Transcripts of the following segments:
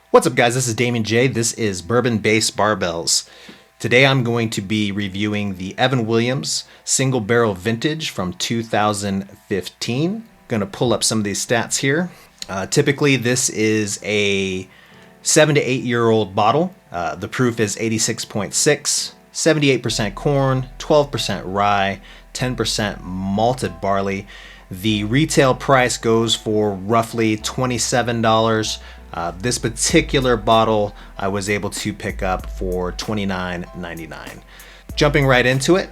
What's up, guys? This is Damien J. This is Bourbon Base Barbells. Today I'm going to be reviewing the Evan Williams Single Barrel Vintage from 2015. Going to pull up some of these stats here. Typically, this is a 7 to 8 year old bottle. The proof is 86.6, 78% corn, 12% rye, 10% malted barley. The retail price goes for roughly $27. This particular bottle I was able to pick up for $29.99. Jumping right into it,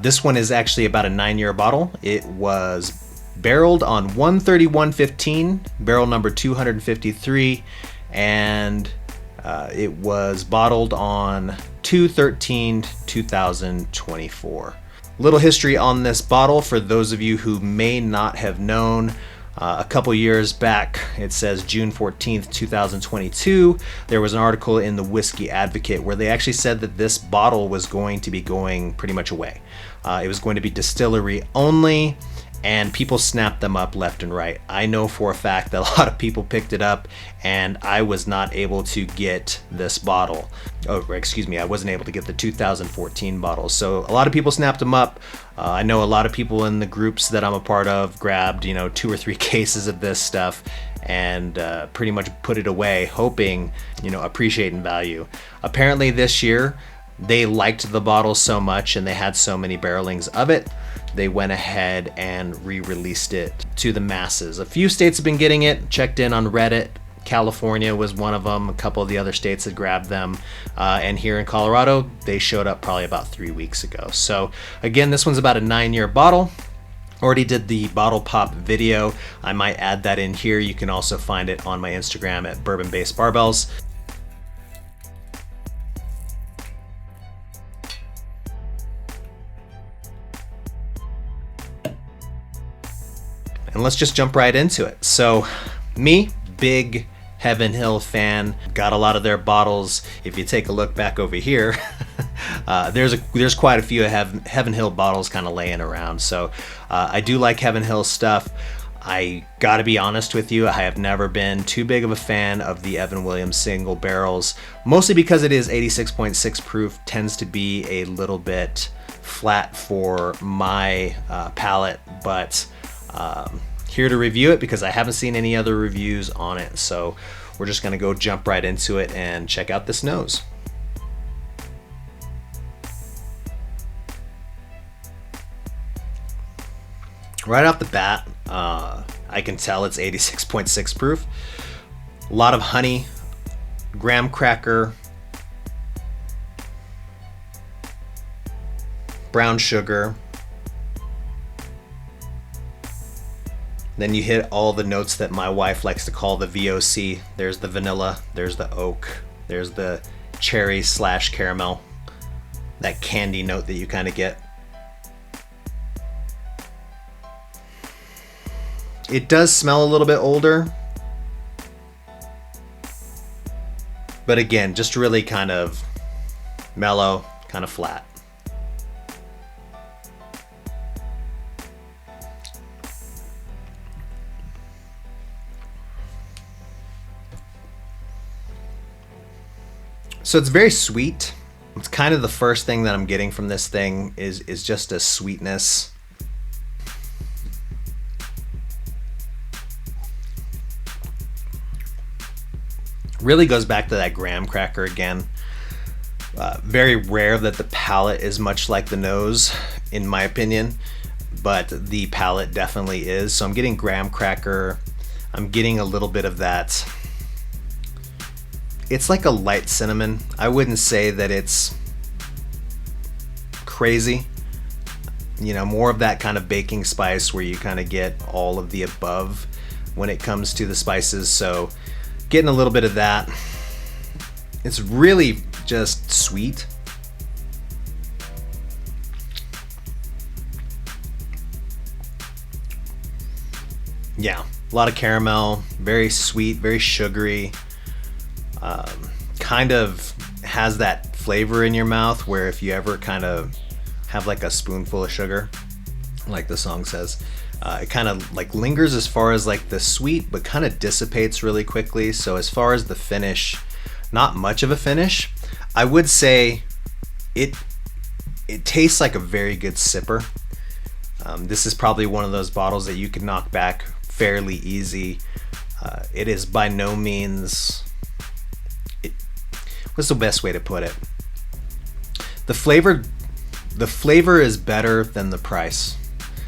this one is actually about a 9-year bottle. It was barreled on 13115, barrel number 253, and it was bottled on 2/13/2024. Little history on this bottle for those of you who may not have known. A couple years back, it says June 14th, 2022, there was an article in the Whiskey Advocate where they actually said that this bottle was going to be going pretty much away. It was going to be distillery only, and people snapped them up left and right. I know for a fact that a lot of people picked it up, and I was not able to get this bottle. I wasn't able to get the 2014 bottle. So a lot of people snapped them up. I know a lot of people in the groups that I'm a part of grabbed, 2 or 3 cases of this stuff and pretty much put it away, hoping, appreciating value. Apparently this year, they liked the bottle so much and they had so many barrelings of it, they went ahead and re-released it to the masses. A few states have been getting it. Checked in on Reddit. California was one of them. A couple of the other states had grabbed them. And here in Colorado, they showed up probably about 3 weeks ago. So again, this one's about a 9-year bottle. Already did the bottle pop video. I might add that in here. You can also find it on my Instagram at Bourbon Base Barbells. And let's just jump right into it. So, me, big Heaven Hill fan, got a lot of their bottles. If you take a look back over here, there's quite a few Heaven Hill bottles kind of laying around. So, I do like Heaven Hill stuff. I gotta be honest with you, I have never been too big of a fan of the Evan Williams single barrels, mostly because it is 86.6 proof, tends to be a little bit flat for my palate, but here to review it because I haven't seen any other reviews on it. So we're just gonna go jump right into it and check out this nose. Right off the bat, I can tell it's 86.6 proof. A lot of honey, graham cracker, brown sugar. Then you hit all the notes that my wife likes to call the VOC. There's the vanilla, there's the oak, there's the cherry / caramel, that candy note that you kind of get. It does smell a little bit older, but again, just really kind of mellow, kind of flat. So it's very sweet. It's kind of the first thing that I'm getting from this thing is just a sweetness. Really goes back to that graham cracker again. Very rare that the palate is much like the nose, in my opinion, but the palate definitely is. So I'm getting graham cracker. I'm getting a little bit of that. It's like a light cinnamon. I wouldn't say that it's crazy. More of that kind of baking spice where you kind of get all of the above when it comes to the spices. So getting a little bit of that. It's really just sweet. Yeah, a lot of caramel, very sweet, very sugary. Kind of has that flavor in your mouth where if you ever kind of have like a spoonful of sugar, like the song says, It kind of like lingers as far as like the sweet, but kind of dissipates really quickly. So as far as the finish, not much of a finish. I would say it tastes like a very good sipper. This is probably one of those bottles that you can knock back fairly easy. It is by no means... what's the best way to put it? The flavor is better than the price.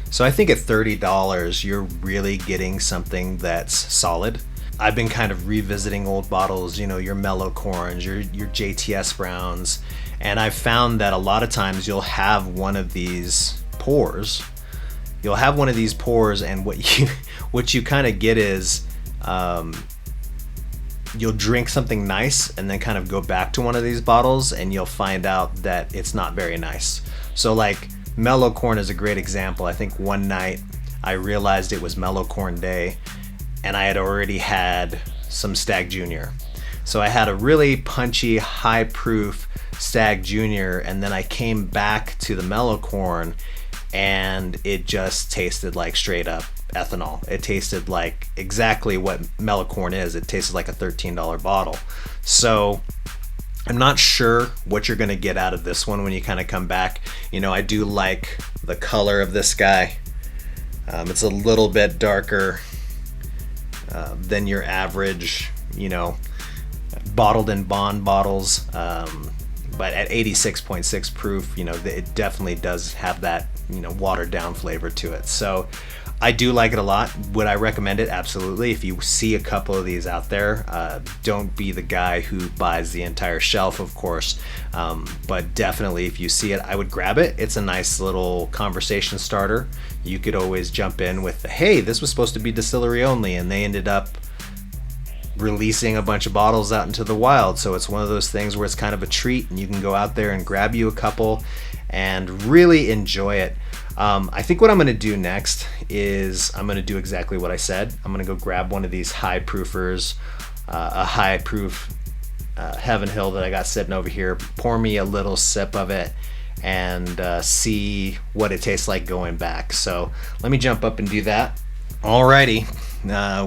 So I think at $30, you're really getting something that's solid. I've been kind of revisiting old bottles, you know, your Mellow Corns, your JTS Browns, and I've found that a lot of times you'll have one of these pours. You'll have one of these pours, and what you kind of get is you'll drink something nice and then kind of go back to one of these bottles and you'll find out that it's not very nice. So like Mellow Corn is a great example. I think one night I realized it was Mellow Corn Day and I had already had some Stag Junior. So I had a really punchy, high proof Stag Junior, and then I came back to the Mellow Corn and it just tasted like straight up ethanol. It tasted like exactly what Mellow Corn is. It tasted like a $13 bottle. So I'm not sure what you're gonna get out of this one when you kind of come back. You know, I do like the color of this guy. It's a little bit darker than your average, you know, bottled in bond bottles. But at 86.6 proof, you know, it definitely does have that, you know, watered down flavor to it. So I do like it a lot. Would I recommend it? Absolutely. If you see a couple of these out there, don't be the guy who buys the entire shelf, of course. But definitely, if you see it, I would grab it. It's a nice little conversation starter. You could always jump in with, hey, this was supposed to be distillery only, and they ended up releasing a bunch of bottles out into the wild. So it's one of those things where it's kind of a treat, and you can go out there and grab you a couple and really enjoy it. I think what I'm going to do next is I'm going to do exactly what I said. I'm going to go grab one of these high proofers, a high proof Heaven Hill that I got sitting over here, pour me a little sip of it, and see what it tastes like going back. So let me jump up and do that. Alrighty,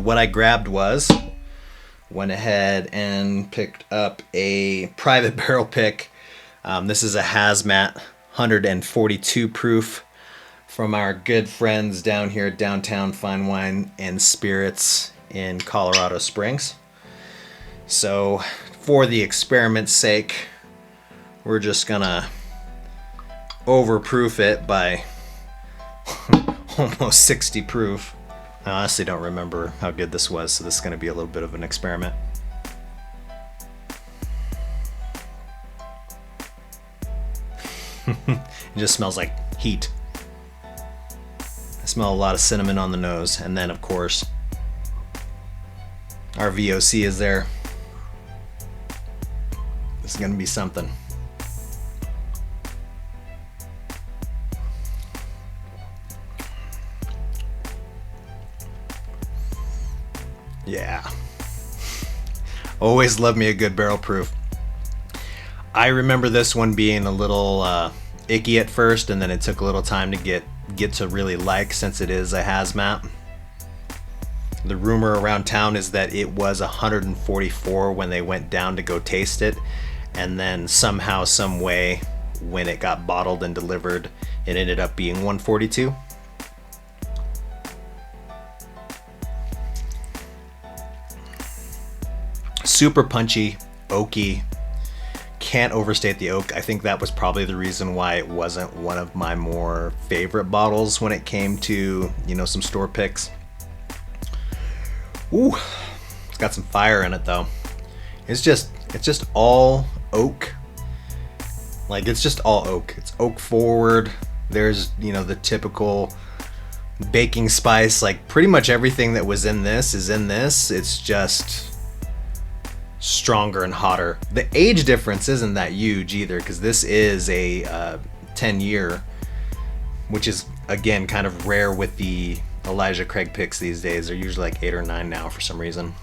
what I grabbed went ahead and picked up a Private Barrel Pick. This is a Hazmat 142 proof from our good friends down here at Downtown Fine Wine and Spirits in Colorado Springs. So for the experiment's sake, we're just gonna overproof it by almost 60 proof. I honestly don't remember how good this was, so this is gonna be a little bit of an experiment. It just smells like heat. I smell a lot of cinnamon on the nose, and then of course our VOC is there. This is gonna be something. Yeah. Always love me a good barrel proof. I remember this one being a little icky at first, and then it took a little time to get to really like, since it is a Hazmat. The rumor around town is that it was 144 when they went down to go taste it, and then somehow, some way, when it got bottled and delivered, it ended up being 142. Super punchy, oaky. Can't overstate the oak. I think that was probably the reason why it wasn't one of my more favorite bottles when it came to, you know, some store picks. Ooh, it's got some fire in it though. It's just all oak. Like, it's just all oak. It's oak forward. There's, you know, the typical baking spice. Like, pretty much everything that was in this is in this. It's just stronger and hotter. The age difference isn't that huge either, because this is a 10-year, which is again kind of rare with the Elijah Craig picks these days. They're usually like 8 or 9 now for some reason.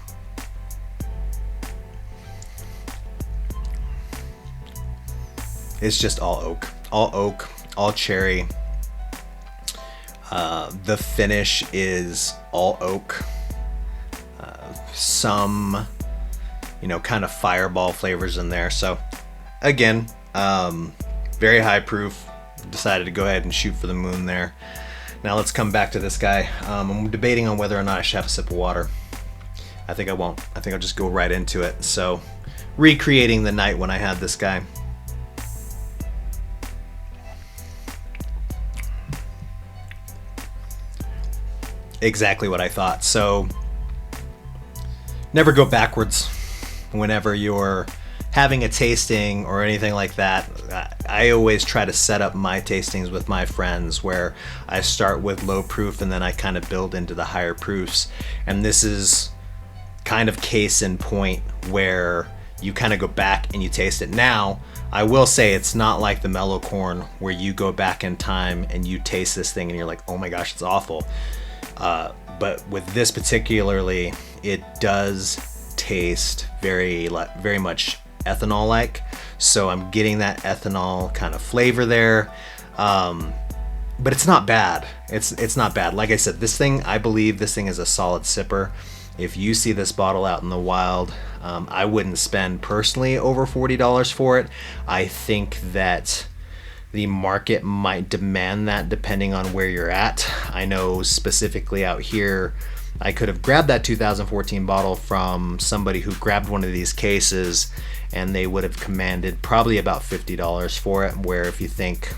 It's just all oak, all cherry. The finish is all oak, some, kind of fireball flavors in there. So again, very high proof. Decided to go ahead and shoot for the moon there. Now let's come back to this guy. I'm debating on whether or not I should have a sip of water. I think I won't. I think I'll just go right into it. So, recreating the night when I had this guy. Exactly what I thought. So, never go backwards whenever you're having a tasting or anything like that. I always try to set up my tastings with my friends where I start with low proof and then I kind of build into the higher proofs. And this is kind of case in point where you kind of go back and you taste it. Now, I will say it's not like the mellow corn where you go back in time and you taste this thing and you're like, oh my gosh, it's awful. But with this particularly, it does taste very much ethanol-like. So I'm getting that ethanol kind of flavor there. But it's not bad. It's not bad. Like I said, I believe this thing is a solid sipper. If you see this bottle out in the wild, I wouldn't spend personally over $40 for it. I think that the market might demand that depending on where you're at. I know specifically out here, I could have grabbed that 2014 bottle from somebody who grabbed one of these cases and they would have commanded probably about $50 for it, where if you think,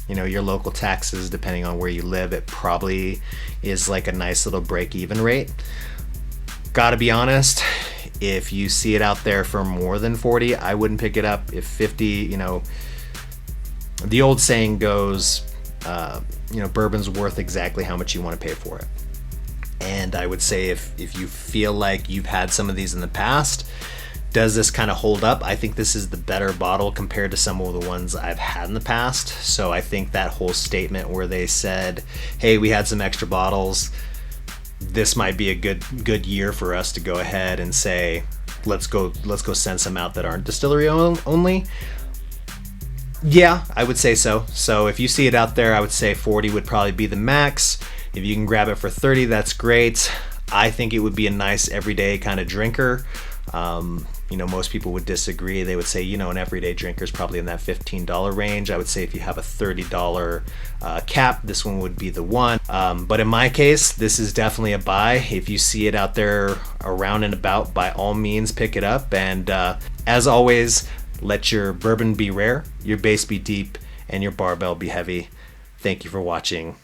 your local taxes, depending on where you live, it probably is like a nice little break-even rate. Gotta be honest, if you see it out there for more than 40, I wouldn't pick it up. If 50, the old saying goes, bourbon's worth exactly how much you want to pay for it. And I would say if you feel like you've had some of these in the past, does this kind of hold up? I think this is the better bottle compared to some of the ones I've had in the past. So I think that whole statement where they said, hey, we had some extra bottles, this might be a good year for us to go ahead and say, let's go send some out that aren't distillery only. Yeah, I would say so. So if you see it out there, I would say 40 would probably be the max. If you can grab it for 30, that's great. I think it would be a nice everyday kind of drinker. Most people would disagree. They would say, an everyday drinker is probably in that $15 range. I would say if you have a $30 cap, this one would be the one. But in my case, this is definitely a buy. If you see it out there around and about, by all means, pick it up. And as always, let your bourbon be rare, your base be deep, and your barbell be heavy. Thank you for watching.